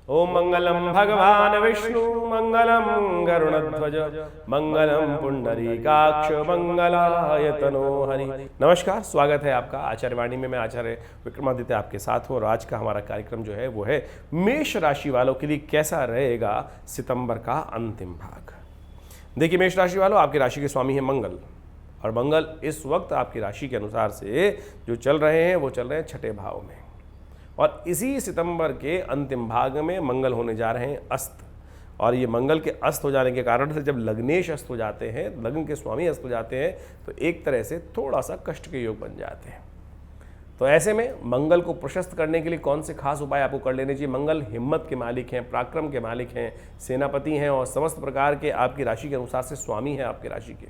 ओम मंगलम भगवान विष्णु मंगलम गरुड़ध्वज मंगलम पुंडरीकाक्ष मंगलाय तनो हरि। नमस्कार, स्वागत है आपका आचार्यवाणी में। मैं आचार्य विक्रमादित्य आपके साथ हूँ और आज का हमारा कार्यक्रम जो है वो है मेष राशि वालों के लिए कैसा रहेगा सितंबर का अंतिम भाग। देखिए मेष राशि वालों, आपकी राशि के स्वामी है मंगल और मंगल इस वक्त आपकी राशि के अनुसार से जो चल रहे हैं वो चल रहे हैं छठे भाव में और इसी सितंबर के अंतिम भाग में मंगल होने जा रहे हैं अस्त। और ये मंगल के अस्त हो जाने के कारण से जब लग्नेश अस्त हो जाते हैं, लग्न के स्वामी अस्त हो जाते हैं, तो एक तरह से थोड़ा सा कष्ट के योग बन जाते हैं। तो ऐसे में मंगल को प्रशस्त करने के लिए कौन से खास उपाय आपको कर लेने चाहिए। मंगल हिम्मत के मालिक हैं, पराक्रम के मालिक हैं, सेनापति हैं और समस्त प्रकार के आपकी राशि के अनुसार से स्वामी हैं आपकी राशि के।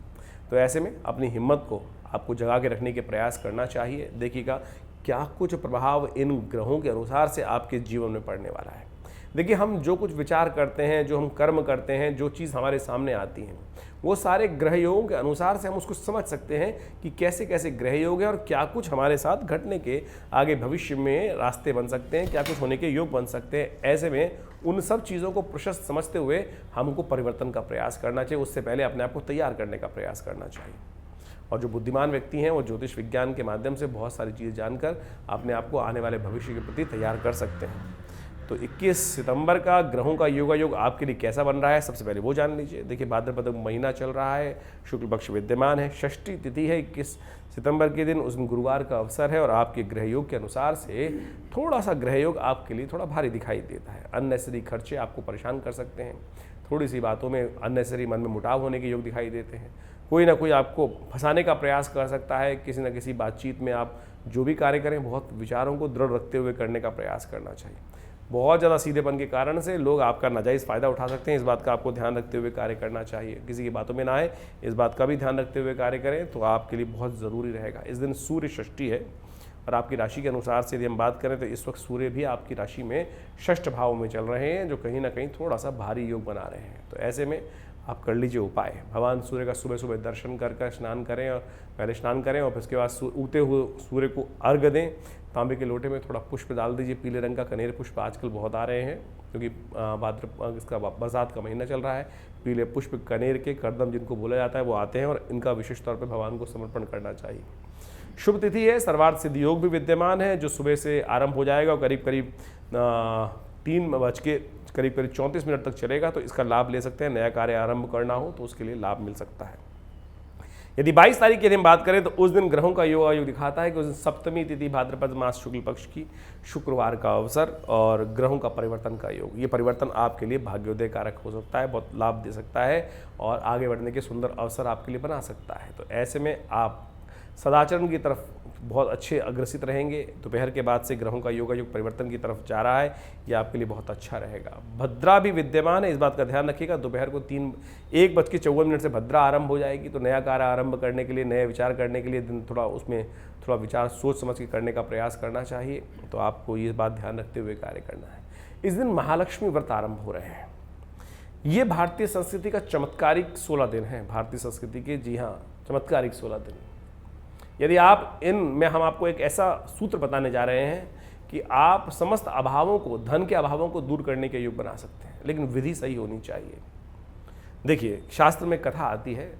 तो ऐसे में अपनी हिम्मत को आपको जगा के रखने के प्रयास करना चाहिए। देखिएगा क्या कुछ प्रभाव इन ग्रहों के अनुसार से आपके जीवन में पड़ने वाला है। देखिए हम जो कुछ विचार करते हैं, जो हम कर्म करते हैं, जो चीज़ हमारे सामने आती हैं, वो सारे ग्रह योगों के अनुसार से हम उसको समझ सकते हैं कि कैसे कैसे ग्रह योग हैं और क्या कुछ हमारे साथ घटने के आगे भविष्य में रास्ते बन सकते हैं, क्या कुछ होने के योग बन सकते हैं। ऐसे में उन सब चीज़ों को प्रशस्त समझते हुए हमको परिवर्तन का प्रयास करना चाहिए। उससे पहले अपने आप को तैयार करने का प्रयास करना चाहिए। और जो बुद्धिमान व्यक्ति हैं वो ज्योतिष विज्ञान के माध्यम से बहुत सारी चीज़ें जानकर अपने आप को आने वाले भविष्य के प्रति तैयार कर सकते हैं। तो 21 सितंबर का ग्रहों का योगायोग आपके लिए कैसा बन रहा है, सबसे पहले वो जान लीजिए। देखिए भाद्रपद महीना चल रहा है, शुक्ल पक्ष विद्यमान है, षष्ठी तिथि है 21 सितंबर के दिन, उस दिन गुरुवार का अवसर है और आपके ग्रह योग के अनुसार से थोड़ा सा ग्रह योग आपके लिए थोड़ा भारी दिखाई देता है। अननेसेसरी खर्चे आपको परेशान कर सकते हैं, थोड़ी सी बातों में अननेसेसरी मन में मुटाव होने के योग दिखाई देते हैं। कोई ना कोई आपको फंसाने का प्रयास कर सकता है। किसी न किसी बातचीत में आप जो भी कार्य करें बहुत विचारों को दृढ़ रखते हुए करने का प्रयास करना चाहिए। बहुत ज़्यादा सीधेपन के कारण से लोग आपका नाजायज़ फ़ायदा उठा सकते हैं, इस बात का आपको ध्यान रखते हुए कार्य करना चाहिए। किसी की बातों में ना आए, इस बात का भी ध्यान रखते हुए कार्य करें तो आपके लिए बहुत ज़रूरी रहेगा। इस दिन सूर्य षष्ठी है और आपकी राशि के अनुसार से यदि हम बात करें तो इस वक्त सूर्य भी आपकी राशि में षष्ठ भाव में चल रहे हैं, जो कहीं ना कहीं थोड़ा सा भारी योग बना रहे हैं। तो ऐसे में आप कर लीजिए उपाय। भगवान सूर्य का सुबह सुबह दर्शन कर स्नान करें और पहले स्नान करें और फिर उसके बाद उगते हुए सूर्य को अर्घ दें। तांबे के लोटे में थोड़ा पुष्प डाल दीजिए, पीले रंग का कनेर पुष्प आजकल बहुत आ रहे हैं क्योंकि इसका बरसात का महीना चल रहा है। पीले पुष्प कनेर के करदम जिनको बोला जाता है वो आते हैं और इनका विशेष तौर पर भगवान को समर्पण करना चाहिए। शुभ तिथि है, सर्वार्थ सिद्धि योग भी विद्यमान है जो सुबह से आरंभ हो जाएगा और करीब 3:34 तक चलेगा। तो इसका लाभ ले सकते हैं। नया कार्य आरंभ करना हो तो उसके लिए लाभ मिल सकता है। यदि 22 तारीख की हम बात करें तो उस दिन ग्रहों का योग दिखाता है कि उस दिन सप्तमी तिथि भाद्रपद मास शुक्ल पक्ष की शुक्रवार का अवसर और ग्रहों का परिवर्तन का योग। ये परिवर्तन आपके लिए भाग्योदय कारक हो सकता है, बहुत लाभ दे सकता है और आगे बढ़ने के सुंदर अवसर आपके लिए बना सकता है। तो ऐसे में आप सदाचरण की तरफ बहुत अच्छे अग्रसित रहेंगे। दोपहर के बाद से ग्रहों का योगायोग परिवर्तन की तरफ जा रहा है, यह आपके लिए बहुत अच्छा रहेगा। भद्रा भी विद्यमान है, इस बात का ध्यान रखिएगा। दोपहर को 1:54 से भद्रा आरंभ हो जाएगी। तो नया कार्य आरंभ करने के लिए, नए विचार करने के लिए दिन थोड़ा विचार सोच समझ के करने का प्रयास करना चाहिए। तो आपको ये बात ध्यान रखते हुए कार्य करना है। इस दिन महालक्ष्मी व्रत आरंभ हो रहे हैं। ये भारतीय संस्कृति का चमत्कारिक 16 दिन है। भारतीय संस्कृति के, जी हाँ, चमत्कारिक 16 दिन। यदि आप हम आपको एक ऐसा सूत्र बताने जा रहे हैं कि आप समस्त अभावों को, धन के अभावों को दूर करने के योग बना सकते हैं, लेकिन विधि सही होनी चाहिए। देखिए शास्त्र में कथा आती है,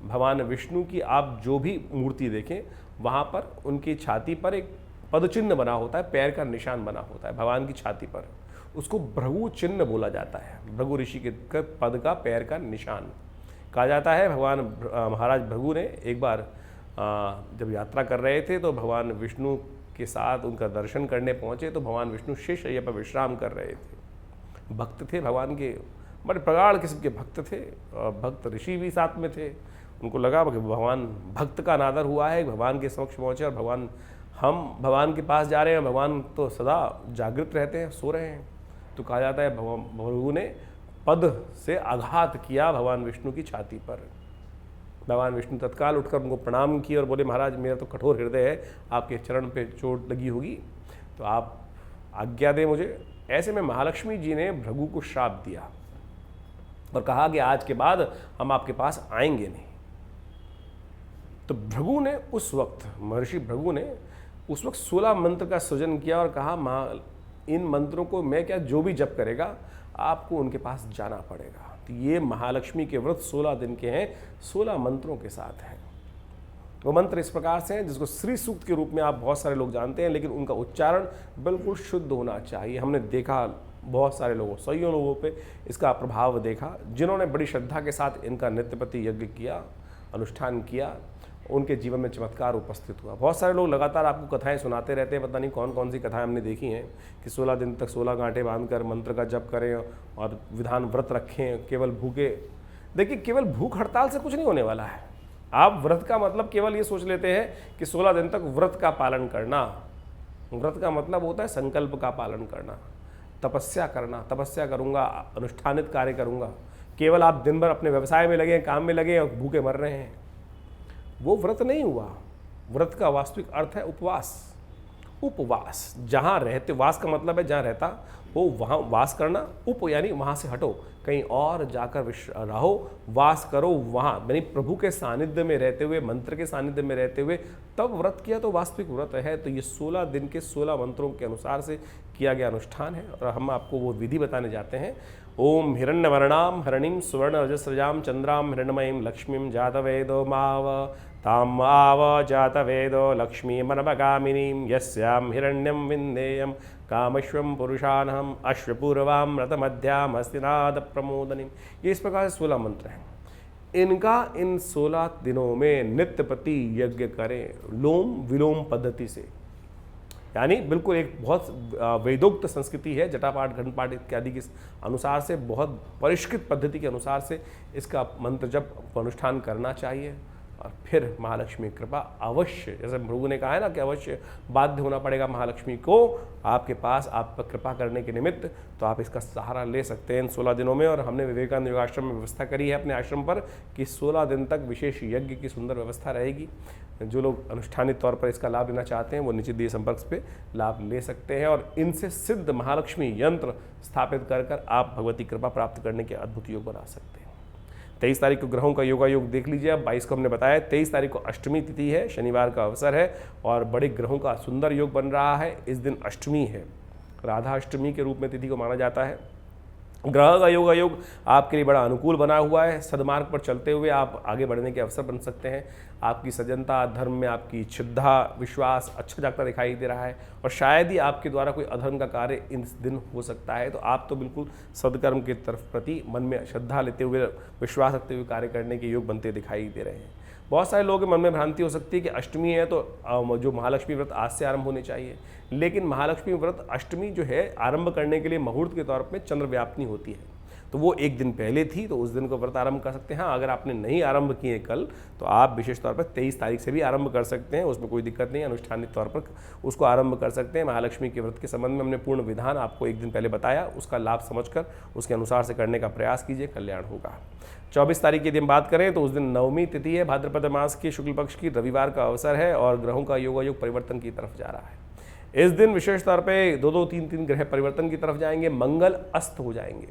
भगवान विष्णु की आप जो भी मूर्ति देखें वहाँ पर उनकी छाती पर एक पदचिन्ह बना होता है, पैर का निशान बना होता है भगवान की छाती पर। उसको भृगु चिन्ह बोला जाता है। भृगु ऋषि के पद का, पैर का निशान कहा जाता है। भगवान महाराज भृगु ने एक बार जब यात्रा कर रहे थे तो भगवान विष्णु के साथ उनका दर्शन करने पहुँचे तो भगवान विष्णु शेषशय्या पर विश्राम कर रहे थे। भक्त थे भगवान के, बड़े प्रगाढ़ किस्म के भक्त थे और भक्त ऋषि भी साथ में थे। उनको लगा कि भगवान भक्त का अनादर हुआ है, भगवान के समक्ष पहुँचे और हम भगवान के पास जा रहे हैं, भगवान तो सदा जागृत रहते हैं, सो रहे हैं। तो कहा जाता है भृगु ने पद से आघात किया भगवान विष्णु की छाती पर। भगवान विष्णु तत्काल उठकर उनको प्रणाम किए और बोले, महाराज मेरा तो कठोर हृदय है, आपके चरण पे चोट लगी होगी तो आप आज्ञा दें मुझे। ऐसे में महालक्ष्मी जी ने भृगु को श्राप दिया और कहा कि आज के बाद हम आपके पास आएंगे नहीं। तो भृगु ने उस वक्त, महर्षि भृगु ने उस वक्त 16 मंत्र का सृजन किया और कहा इन मंत्रों को मैं क्या, जो भी जप करेगा आपको उनके पास जाना पड़ेगा। तो ये महालक्ष्मी के व्रत 16 दिन के हैं, 16 मंत्रों के साथ हैं। वो मंत्र इस प्रकार से हैं जिसको श्री सूक्त के रूप में आप बहुत सारे लोग जानते हैं, लेकिन उनका उच्चारण बिल्कुल शुद्ध होना चाहिए। हमने देखा बहुत सारे लोगों, सैयों लोगों पे इसका प्रभाव देखा, जिन्होंने बड़ी श्रद्धा के साथ इनका नित्यपति यज्ञ किया, अनुष्ठान किया, उनके जीवन में चमत्कार उपस्थित हुआ। बहुत सारे लोग लगातार आपको कथाएं सुनाते रहते हैं, पता नहीं कौन कौन सी कथाएं हमने देखी हैं कि 16 दिन तक 16 गांठें बांधकर मंत्र का जप करें और विधान व्रत रखें, केवल भूखे। देखिए, केवल भूख हड़ताल से कुछ नहीं होने वाला है। आप व्रत का मतलब केवल ये सोच लेते हैं कि 16 दिन तक व्रत का पालन करना। व्रत का मतलब होता है संकल्प का पालन करना, तपस्या करना। तपस्या करूँगा, अनुष्ठानित कार्य करूँगा। केवल आप दिन भर अपने व्यवसाय में लगे, काम में लगे और भूखे मर रहे हैं, वो व्रत नहीं हुआ। व्रत का वास्तविक अर्थ है उपवास। उपवास, जहाँ रहते, वास का मतलब है जहाँ रहता हो वहाँ वास करना। उप यानी वहाँ से हटो, कहीं और जाकर रहो, वास करो वहाँ, यानी प्रभु के सानिध्य में रहते हुए, मंत्र के सानिध्य में रहते हुए तब व्रत किया तो वास्तविक व्रत है। तो ये 16 दिन के 16 मंत्रों के अनुसार से किया गया अनुष्ठान है और हम आपको वो विधि बताने जाते हैं। ओम हिरण्यवर्णाम हरणिम सुवर्ण रजस्रजाम चंद्राम हिरण्यमयीं लक्ष्मीं जातवेदो माव ताम आव जातवेदो लक्ष्मी मनमगामिनीं यस्यां हिरण्यं विन्देयं कामश्वं पुरुषानहम् अश्वपूर्वां रतमध्याम हस्तिनाद प्रमोदनीं। ये इस प्रकार से 16 मंत्र हैं। इनका इन 16 दिनों में नित्यपति यज्ञ करें लोम विलोम पद्धति से, यानी बिल्कुल एक बहुत वेदोक्त संस्कृति है, जटापाठ घंटपाठ इत्यादि के अनुसार से, बहुत परिष्कृत पद्धति के अनुसार से इसका मंत्र जप अनुष्ठान करना चाहिए। और फिर महालक्ष्मी कृपा अवश्य, जैसे प्रभु ने कहा है ना कि अवश्य बाध्य होना पड़ेगा महालक्ष्मी को आपके पास, आप पर कृपा करने के निमित्त, तो आप इसका सहारा ले सकते हैं इन 16 दिनों में। और हमने विवेकानंद योगाश्रम में व्यवस्था करी है अपने आश्रम पर कि 16 दिन तक विशेष यज्ञ की सुंदर व्यवस्था रहेगी। जो लोग अनुष्ठानित तौर पर इसका लाभ लेना चाहते हैं वो नीचे दिए संपर्क पे लाभ ले सकते हैं और इनसे सिद्ध महालक्ष्मी यंत्र स्थापित कर आप भगवती कृपा प्राप्त करने के अद्भुत योग बना सकते हैं। 23 तारीख को ग्रहों का योगायोग देख लीजिए। अब 22 को हमने बताया, 23 तारीख को अष्टमी तिथि है, शनिवार का अवसर है और बड़े ग्रहों का सुंदर योग बन रहा है। इस दिन अष्टमी है, राधा अष्टमी के रूप में तिथि को माना जाता है। ग्रह का योग आपके लिए बड़ा अनुकूल बना हुआ है। सदमार्ग पर चलते हुए आप आगे बढ़ने के अवसर बन सकते हैं। आपकी सजनता, धर्म में आपकी श्रद्धा, विश्वास अच्छा जागता दिखाई दे रहा है और शायद ही आपके द्वारा कोई अधर्म का कार्य इस दिन हो सकता है। तो आप तो बिल्कुल सदकर्म की तरफ प्रति मन में श्रद्धा लेते हुए, विश्वास रखते हुए कार्य करने के योग बनते दिखाई दे रहे हैं। बहुत सारे लोगों के मन में भ्रांति हो सकती है कि अष्टमी है तो जो महालक्ष्मी व्रत आज से आरंभ होने चाहिए, लेकिन महालक्ष्मी व्रत अष्टमी जो है आरंभ करने के लिए मुहूर्त के तौर पर चंद्र व्यापनी होती है, तो वो एक दिन पहले थी, तो उस दिन को व्रत आरंभ कर सकते हैं। हाँ, अगर आपने नहीं आरंभ किए कल तो आप विशेष तौर पर 23 तारीख से भी आरंभ कर सकते हैं, उसमें कोई दिक्कत नहीं है। अनुष्ठानित तौर पर उसको आरंभ कर सकते हैं। महालक्ष्मी के व्रत के संबंध में हमने पूर्ण विधान आपको एक दिन पहले बताया, उसका लाभ समझकर उसके अनुसार से करने का प्रयास कीजिए, कल्याण होगा। 24 तारीख की यदि हम बात करें तो उस दिन नवमी तिथि है, भाद्रपद मास की शुक्ल पक्ष की, रविवार का अवसर है और ग्रहों का योगायोग परिवर्तन की तरफ जा रहा है। इस दिन विशेष तौर पे 2-2, 3-3 ग्रह परिवर्तन की तरफ जाएंगे, मंगल अस्त हो जाएंगे।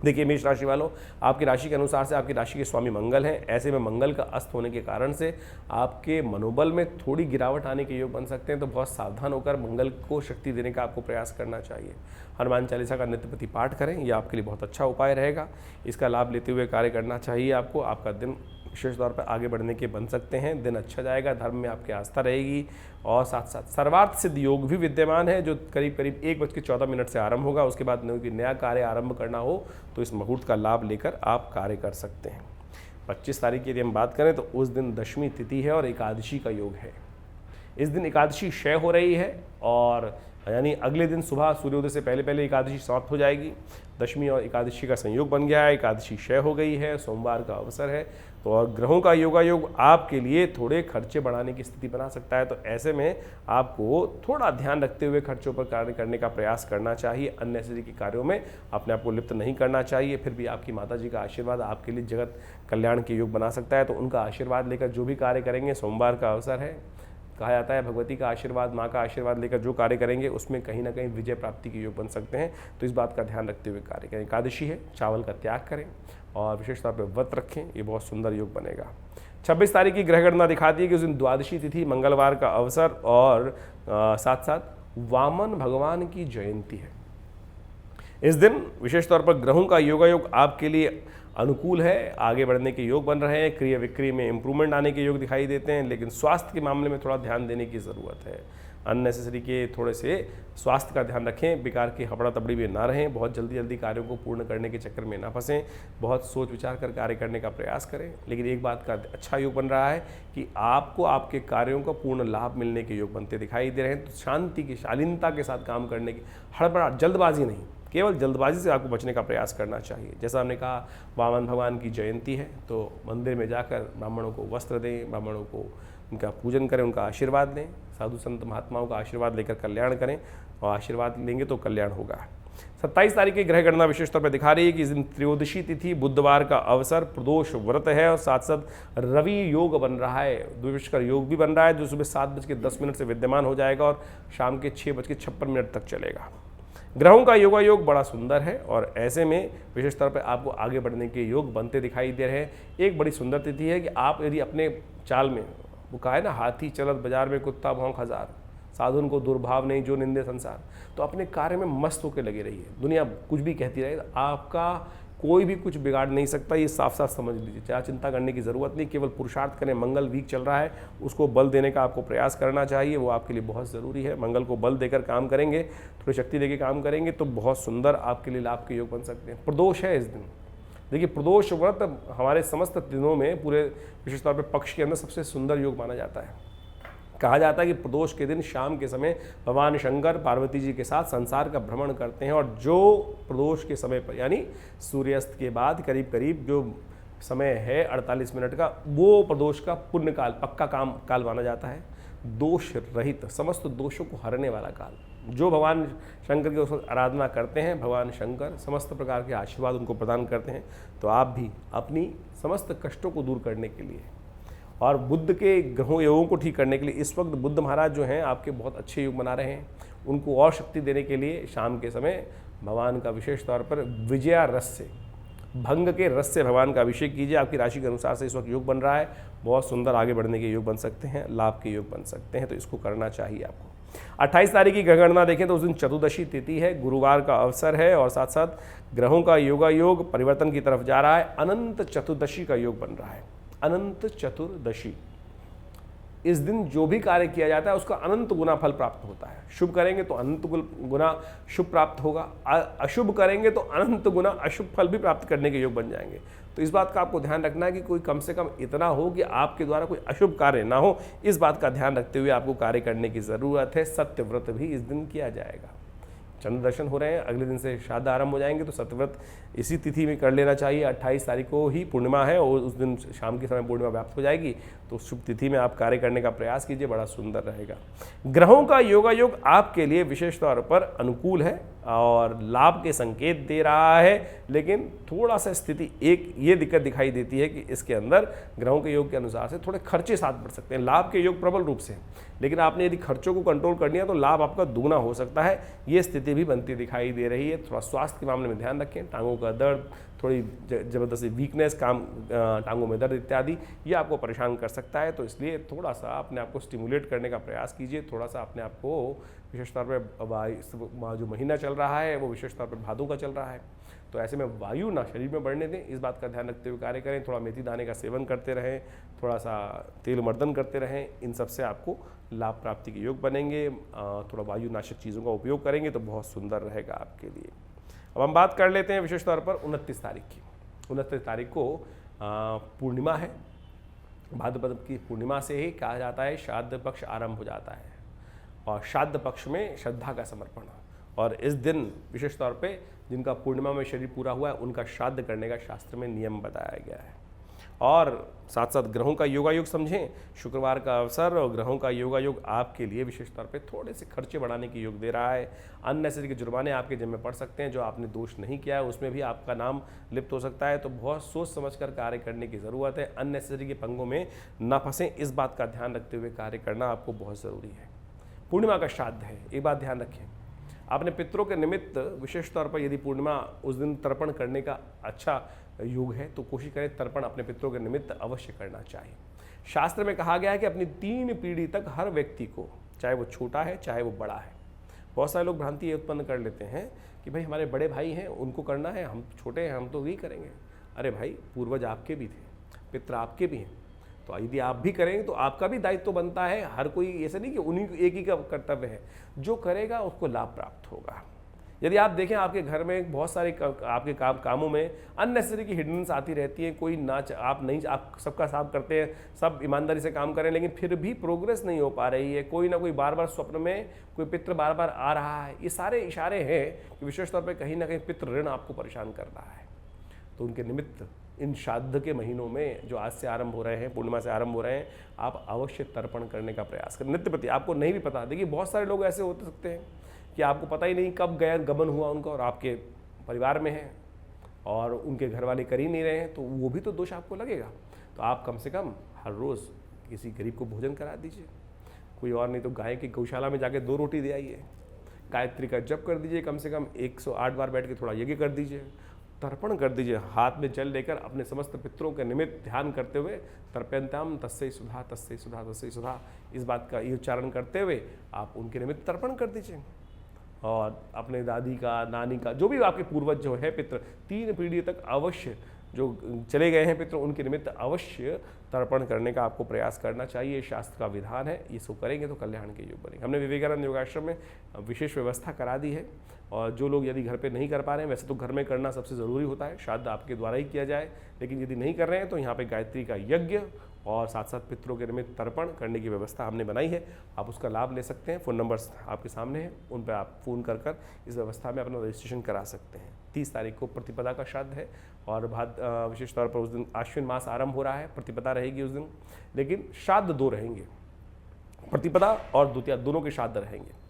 देखिए मेष राशि वालों, आपकी राशि के अनुसार से आपकी राशि के स्वामी मंगल हैं। ऐसे में मंगल का अस्त होने के कारण से आपके मनोबल में थोड़ी गिरावट आने के योग बन सकते हैं, तो बहुत सावधान होकर मंगल को शक्ति देने का आपको प्रयास करना चाहिए। हनुमान चालीसा का नित्यप्रति पाठ करें, यह आपके लिए बहुत अच्छा उपाय रहेगा। इसका लाभ लेते हुए कार्य करना चाहिए आपको। आपका दिन विशेष तौर पर आगे बढ़ने के बन सकते हैं, दिन अच्छा जाएगा, धर्म में आपकी आस्था रहेगी और साथ साथ सर्वार्थ सिद्ध योग भी विद्यमान है, जो करीब 1:14 से आरंभ होगा। उसके बाद नया कार्य आरंभ करना हो तो इस मुहूर्त का लाभ लेकर आप कार्य कर सकते हैं। 25 तारीख की यदि हम बात करें तो उस दिन दशमी तिथि है और एकादशी का योग है। इस दिन एकादशी क्षय हो रही है और यानी अगले दिन सुबह सूर्योदय से पहले एकादशी समाप्त हो जाएगी। दशमी और एकादशी का संयोग बन गया है, एकादशी क्षय हो गई है, सोमवार का अवसर है। तो और ग्रहों का योगायोग आपके लिए थोड़े खर्चे बढ़ाने की स्थिति बना सकता है, तो ऐसे में आपको थोड़ा ध्यान रखते हुए खर्चों पर कार्य करने का प्रयास करना चाहिए। अननेसेसरी के कार्यों में अपने आप को लिप्त नहीं करना चाहिए। फिर भी आपकी माता जी का आशीर्वाद आपके लिए जगत कल्याण के योग बना सकता है, तो उनका आशीर्वाद लेकर जो भी कार्य करेंगे, सोमवार का अवसर है, कहा जाता है भगवती का आशीर्वाद, माँ का आशीर्वाद लेकर जो कार्य करेंगे उसमें कहीं ना कहीं विजय प्राप्ति के योग बन सकते हैं। तो इस बात का ध्यान रखते हुए कार्य करें। एकादशी है, चावल का त्याग करें और विशेष तौर पर व्रत रखें, ये बहुत सुंदर योग बनेगा। 26 तारीख की ग्रह गणना दिखाती है कि उस दिन द्वादशी तिथि, मंगलवार का अवसर और साथ साथ वामन भगवान की जयंती है। इस दिन विशेष तौर पर ग्रहों का योगायोग आपके लिए अनुकूल है, आगे बढ़ने के योग बन रहे हैं, क्रिया विक्रिय में इंप्रूवमेंट आने के योग दिखाई देते हैं, लेकिन स्वास्थ्य के मामले में थोड़ा ध्यान देने की ज़रूरत है। अननेसेसरी के थोड़े से स्वास्थ्य का ध्यान रखें, बेकार की हबड़ा तबड़ी में ना रहें, बहुत जल्दी जल्दी कार्यों को पूर्ण करने के चक्कर में ना फंसें, बहुत सोच विचार कर कार्य करने का प्रयास करें। लेकिन एक बात का अच्छा योग बन रहा है कि आपको आपके कार्यों का पूर्ण लाभ मिलने के योग बनते दिखाई दे रहे हैं। तो शांति की, शालीनता के साथ काम करने की, हड़बड़ा जल्दबाजी नहीं, केवल जल्दबाजी से आपको बचने का प्रयास करना चाहिए। जैसा हमने कहा, वामन भगवान की जयंती है, तो मंदिर में जाकर ब्राह्मणों को वस्त्र दें, ब्राह्मणों को उनका पूजन करें, उनका आशीर्वाद लें, साधु संत महात्माओं का आशीर्वाद लेकर कल्याण करें, और आशीर्वाद लेंगे तो कल्याण होगा। 27 तारीख की ग्रह गणना विशेष तौर पर दिखा रही है कि इस दिन त्रयोदशी तिथि, बुधवार का अवसर, प्रदोष व्रत है, और साथ साथ रवि योग बन रहा है, द्विविष्कर योग भी बन रहा है, जो सुबह 7:10 से विद्यमान हो जाएगा और शाम के 6:56 तक चलेगा। ग्रहों का योगायोग बड़ा सुंदर है, और ऐसे में विशेष तौर पर आपको आगे बढ़ने के योग बनते दिखाई दे रहे हैं। एक बड़ी सुंदर तिथि है कि आप यदि अपने चाल में, वो कहा है ना, हाथी चलत बाजार में कुत्ता भौंक हजार, साधुन को दुर्भाव नहीं जो निंदे संसार, तो अपने कार्य में मस्त होकर लगे रहिए। दुनिया कुछ भी कहती रहे, आपका कोई भी कुछ बिगाड़ नहीं सकता, ये साफ साफ समझ लीजिए। चाहे चिंता करने की ज़रूरत नहीं, केवल पुरुषार्थ करें। मंगल वीक चल रहा है, उसको बल देने का आपको प्रयास करना चाहिए, वो आपके लिए बहुत ज़रूरी है। मंगल को बल देकर काम करेंगे, थोड़ी शक्ति देकर काम करेंगे, तो बहुत सुंदर आपके लिए लाभ के योग बन सकते हैं। प्रदोष है इस दिन, देखिए प्रदोष व्रत हमारे समस्त दिनों में पूरे विशेष तौर पर पक्ष के अंदर सबसे सुंदर योग माना जाता है। कहा जाता है कि प्रदोष के दिन शाम के समय भगवान शंकर पार्वती जी के साथ संसार का भ्रमण करते हैं, और जो प्रदोष के समय पर, यानी सूर्यास्त के बाद करीब करीब जो समय है 48 मिनट का, वो प्रदोष का पुण्य काल, पक्का काल माना जाता है। दोष रहित, समस्त दोषों को हरने वाला काल। जो भगवान शंकर की उस आराधना करते हैं, भगवान शंकर समस्त प्रकार के आशीर्वाद उनको प्रदान करते हैं। तो आप भी अपनी समस्त कष्टों को दूर करने के लिए और बुद्ध के ग्रहों योगों को ठीक करने के लिए इस वक्त बुद्ध महाराज जो हैं आपके बहुत अच्छे योग बना रहे हैं। उनको और शक्ति देने के लिए शाम के समय भगवान का विशेष तौर पर विजया रस से, भंग के रस से भगवान का अभिषेक कीजिए। आपकी राशि के अनुसार से इस वक्त योग बन रहा है, बहुत सुंदर आगे बढ़ने के योग बन सकते हैं, लाभ के योग बन सकते हैं, तो इसको करना चाहिए आपको। 28 तारीख की ग्रह गणना देखें तो उस दिन चतुर्दशी तिथि है, गुरुवार का अवसर है, और साथ साथ ग्रहों का योगायोग परिवर्तन की तरफ जा रहा है। अनंत चतुर्दशी का योग बन रहा है, अनंत चतुर्दशी। इस दिन जो भी कार्य किया जाता है उसका अनंत गुना फल प्राप्त होता है। शुभ करेंगे तो अनंत गुना शुभ प्राप्त होगा, अशुभ करेंगे तो अनंत गुना अशुभ फल भी प्राप्त करने के योग बन जाएंगे। तो इस बात का आपको ध्यान रखना है कि कोई कम से कम इतना हो कि आपके द्वारा कोई अशुभ कार्य ना हो। इस बात का ध्यान रखते हुए आपको कार्य करने की ज़रूरत है। सत्यव्रत भी इस दिन किया जाएगा। चंद्र दर्शन हो रहे हैं, अगले दिन से श्राद्ध आरंभ हो जाएंगे, तो सत्यव्रत इसी तिथि में कर लेना चाहिए। 28 तारीख को ही पूर्णिमा है और उस दिन शाम के समय पूर्णिमा व्याप्त हो जाएगी, तो शुभ तिथि में आप कार्य करने का प्रयास कीजिए, बड़ा सुंदर रहेगा। ग्रहों का योगायोग आपके लिए विशेष तौर पर अनुकूल है और लाभ के संकेत दे रहा है, लेकिन थोड़ा सा स्थिति एक ये दिक्कत दिखाई देती है कि इसके अंदर ग्रहों के योग के अनुसार से थोड़े खर्चे साथ बढ़ सकते हैं। लाभ के योग प्रबल रूप से, लेकिन आपने यदि खर्चों को कंट्रोल कर लिया तो लाभ आपका दुगना हो सकता है। ये स्थिति भी बनती दिखाई दे रही है। थोड़ा स्वास्थ्य के मामले में ध्यान रखें, टांगों का दर्द, थोड़ी ज़बरदस्ती वीकनेस, टांगों में दर्द इत्यादि, ये आपको परेशान कर सकता है। तो इसलिए थोड़ा सा अपने आप को स्टिमुलेट करने का प्रयास कीजिए। थोड़ा सा अपने आप को विशेष तौर पर जो महीना चल रहा है वो विशेष तौर पर भादों का चल रहा है, तो ऐसे में वायु ना शरीर में बढ़ने दें, इस बात का ध्यान रखते हुए कार्य करें। थोड़ा मेथी दाने का सेवन करते रहें, थोड़ा सा तेल मर्दन करते रहें, इन सब से आपको लाभ प्राप्ति के योग बनेंगे। थोड़ा वायुनाशक चीज़ों का उपयोग करेंगे तो बहुत सुंदर रहेगा आपके लिए। अब हम बात कर लेते हैं विशेष तौर पर 29 तारीख की। 29 तारीख को पूर्णिमा है, भाद्रपद की पूर्णिमा से ही कहा जाता है श्राद्ध पक्ष आरंभ हो जाता है, और श्राद्ध पक्ष में श्रद्धा का समर्पण। और इस दिन विशेष तौर पे जिनका पूर्णिमा में शरीर पूरा हुआ है उनका श्राद्ध करने का शास्त्र में नियम बताया गया है। और साथ साथ ग्रहों का योगायोग समझें, शुक्रवार का अवसर और ग्रहों का योगायोग आपके लिए विशेष तौर पे थोड़े से खर्चे बढ़ाने के योग दे रहा है। अननेसेसरी के जुर्माने आपके जिम्मे पड़ सकते हैं, जो आपने दोष नहीं किया है उसमें भी आपका नाम लिप्त हो सकता है। तो बहुत सोच समझ कर कार्य करने की ज़रूरत है। अननेसेसरी के पंगों में ना फंसें, इस बात का ध्यान रखते हुए कार्य करना आपको बहुत ज़रूरी है। पूर्णिमा का श्राद्ध है, एक बात ध्यान रखें, अपने पितरों के निमित्त विशेष तौर पर यदि पूर्णिमा उस दिन तर्पण करने का अच्छा योग है तो कोशिश करें तर्पण अपने पितरों के निमित्त अवश्य करना चाहिए। शास्त्र में कहा गया है कि अपनी 3 पीढ़ी तक हर व्यक्ति को, चाहे वो छोटा है चाहे वो बड़ा है, बहुत सारे लोग भ्रांति ये उत्पन्न कर लेते हैं कि भाई हमारे बड़े भाई हैं, उनको करना है, हम छोटे हैं, हम तो यही करेंगे। अरे भाई, पूर्वज आपके भी थे, पितृ आपके भी हैं, तो यदि आप भी करेंगे तो आपका भी दायित्व बनता है। हर कोई ऐसा नहीं कि उन्हीं एक ही का कर्तव्य है, जो करेगा उसको लाभ प्राप्त होगा। यदि आप देखें आपके घर में बहुत सारे आपके कामों में अननेसेसरी की हिडन्स आती रहती है, कोई आप सबका साफ करते हैं, सब ईमानदारी से काम करें, लेकिन फिर भी प्रोग्रेस नहीं हो पा रही है, कोई ना कोई बार बार स्वप्न में कोई पितृ बार बार आ रहा है, ये सारे इशारे हैं कि विशेष तौर पर कहीं ना कहीं पितृ ऋण आपको परेशान कर रहा है। तो उनके निमित्त इन श्राद्ध के महीनों में जो आज से आरंभ हो रहे हैं, पूर्णिमा से आरंभ हो रहे हैं, आप अवश्य तर्पण करने का प्रयास करें। नित्य प्रति आपको नहीं भी पता, देखिए बहुत सारे लोग ऐसे हो सकते हैं कि आपको पता ही नहीं कब गया गमन हुआ उनका, और आपके परिवार में है और उनके घर वाले कर ही नहीं रहे हैं, तो वो भी तो दोष आपको लगेगा। तो आप कम से कम हर रोज़ किसी गरीब को भोजन करा दीजिए, कोई और नहीं तो गाय की गौशाला में जाके 2 रोटी दे आइए, गायत्री का जप कर दीजिए, कम से कम 108 बार बैठ के थोड़ा यज्ञ कर दीजिए, तर्पण कर दीजिए, हाथ में जल लेकर अपने समस्त पितरों के निमित्त ध्यान करते हुए तर्पयन्ताम तस्यै सुधा तस्यै सुधा तस्यै सुधा, इस बात का ये उच्चारण करते हुए आप उनके निमित्त तर्पण कर दीजिए। और अपने दादी का, नानी का, जो भी आपके पूर्वज जो है पितृ, 3 पीढ़ी तक अवश्य जो चले गए हैं पितृ, उनके निमित्त अवश्य तर्पण करने का आपको प्रयास करना चाहिए। शास्त्र का विधान है, इसको करेंगे तो कल्याण के योग बनेंगे। हमने विवेकानंद योगाश्रम में विशेष व्यवस्था करा दी है, और जो लोग यदि घर पे नहीं कर पा रहे हैं, वैसे तो घर में करना सबसे ज़रूरी होता है, श्राद्ध आपके द्वारा ही किया जाए, लेकिन यदि नहीं कर रहे हैं तो यहाँ पे गायत्री का यज्ञ और साथ साथ पितरों के निमित्त तर्पण करने की व्यवस्था हमने बनाई है। आप उसका लाभ ले सकते हैं, फ़ोन नंबर्स आपके सामने हैं, उन पर आप फ़ोन कर इस व्यवस्था में अपना रजिस्ट्रेशन करा सकते हैं। 30 तारीख को प्रतिपदा का श्राद्ध है, और विशेष तौर पर उस दिन आश्विन मास आरंभ हो रहा है, प्रतिपदा रहेगी उस दिन, लेकिन श्राद्ध 2 रहेंगे, प्रतिपदा और द्वितीया दोनों के श्राद्ध रहेंगे।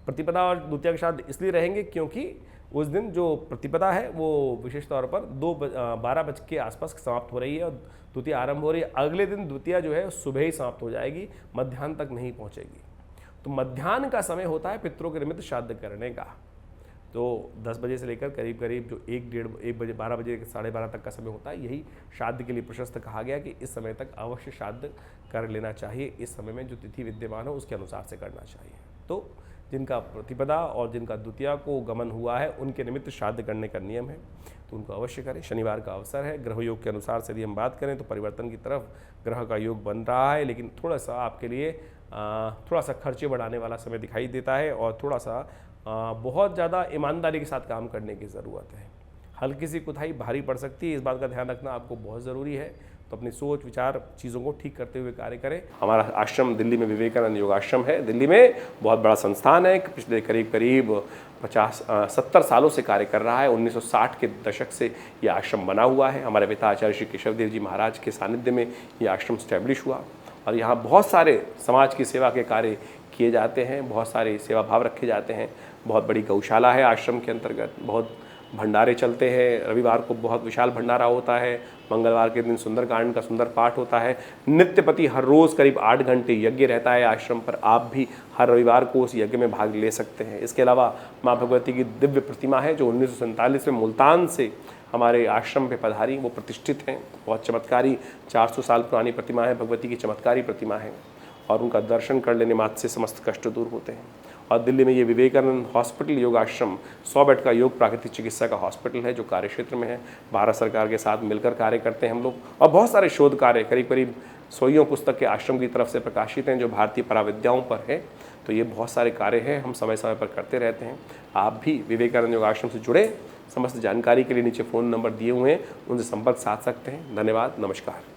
प्रतिपदा और द्वितीया के श्राद्ध इसलिए रहेंगे क्योंकि उस दिन जो प्रतिपदा है वो विशेष तौर पर 12 बज के आसपास समाप्त हो रही है, और द्वितीया आरंभ हो रही है। अगले दिन द्वितीया जो है सुबह ही समाप्त हो जाएगी, मध्याह्न तक नहीं पहुंचेगी। तो मध्याह्न का समय होता है पितरों के निमित्त श्राद्ध करने का। तो 10 बजे से लेकर करीब करीब जो 1 बजे 12 बजे 12:30 तक का समय होता है, यही श्राद्ध के लिए प्रशस्त कहा गया कि इस समय तक अवश्य श्राद्ध कर लेना चाहिए। इस समय में जो तिथि विद्यमान हो उसके अनुसार से करना चाहिए। तो जिनका प्रतिपदा और जिनका द्वितीया को गमन हुआ है, उनके निमित्त श्राद्ध करने का नियम है, तो उनको अवश्य करें। शनिवार का अवसर है, ग्रह योग के अनुसार से यदि हम बात करें तो परिवर्तन की तरफ ग्रह का योग बन रहा है, लेकिन थोड़ा सा आपके लिए थोड़ा सा खर्चे बढ़ाने वाला समय दिखाई देता है, और थोड़ा सा बहुत ज़्यादा ईमानदारी के साथ काम करने की ज़रूरत है। हल्की सी कुताही भारी पड़ सकती है, इस बात का ध्यान रखना आपको बहुत ज़रूरी है। तो अपनी सोच विचार चीज़ों को ठीक करते हुए कार्य करें। हमारा आश्रम दिल्ली में विवेकानंद योगाश्रम है, दिल्ली में बहुत बड़ा संस्थान है, पिछले करीब 70 सालों से कार्य कर रहा है। 1960 के दशक से ये आश्रम बना हुआ है। हमारे पिता आचार्य श्री केशव देव जी महाराज के सानिध्य में ये आश्रम स्टैब्लिश हुआ, और यहाँ बहुत सारे समाज की सेवा के कार्य किए जाते हैं, बहुत सारे सेवा भाव रखे जाते हैं। बहुत बड़ी गौशाला है आश्रम के अंतर्गत, बहुत भंडारे चलते हैं, रविवार को बहुत विशाल भंडारा होता है, मंगलवार के दिन सुंदरकांड का सुंदर पाठ होता है, नित्यपति हर रोज़ करीब 8 घंटे यज्ञ रहता है आश्रम पर। आप भी हर रविवार को उस यज्ञ में भाग ले सकते हैं। इसके अलावा माँ भगवती की दिव्य प्रतिमा है जो 1947 में मुल्तान से हमारे आश्रम पे पधारी, वो प्रतिष्ठित हैं। बहुत चमत्कारी 400 साल पुरानी प्रतिमा है, भगवती की चमत्कारी प्रतिमा है, और उनका दर्शन कर लेने मात्र से समस्त कष्ट दूर होते हैं। और दिल्ली में ये विवेकानंद हॉस्पिटल योगाश्रम 100 बेड का योग प्राकृतिक चिकित्सा का हॉस्पिटल है जो कार्य क्षेत्र में है। भारत सरकार के साथ मिलकर कार्य करते हैं हम लोग, और बहुत सारे शोध कार्य करीब 100 पुस्तक के आश्रम की तरफ से प्रकाशित हैं जो भारतीय पराविद्याओं पर है। तो ये बहुत सारे कार्य हैं, हम समय समय पर करते रहते हैं। आप भी विवेकानंद योगाश्रम से जुड़े, समस्त जानकारी के लिए नीचे फ़ोन नंबर दिए हुए हैं, उनसे संपर्क साध सकते हैं। धन्यवाद, नमस्कार।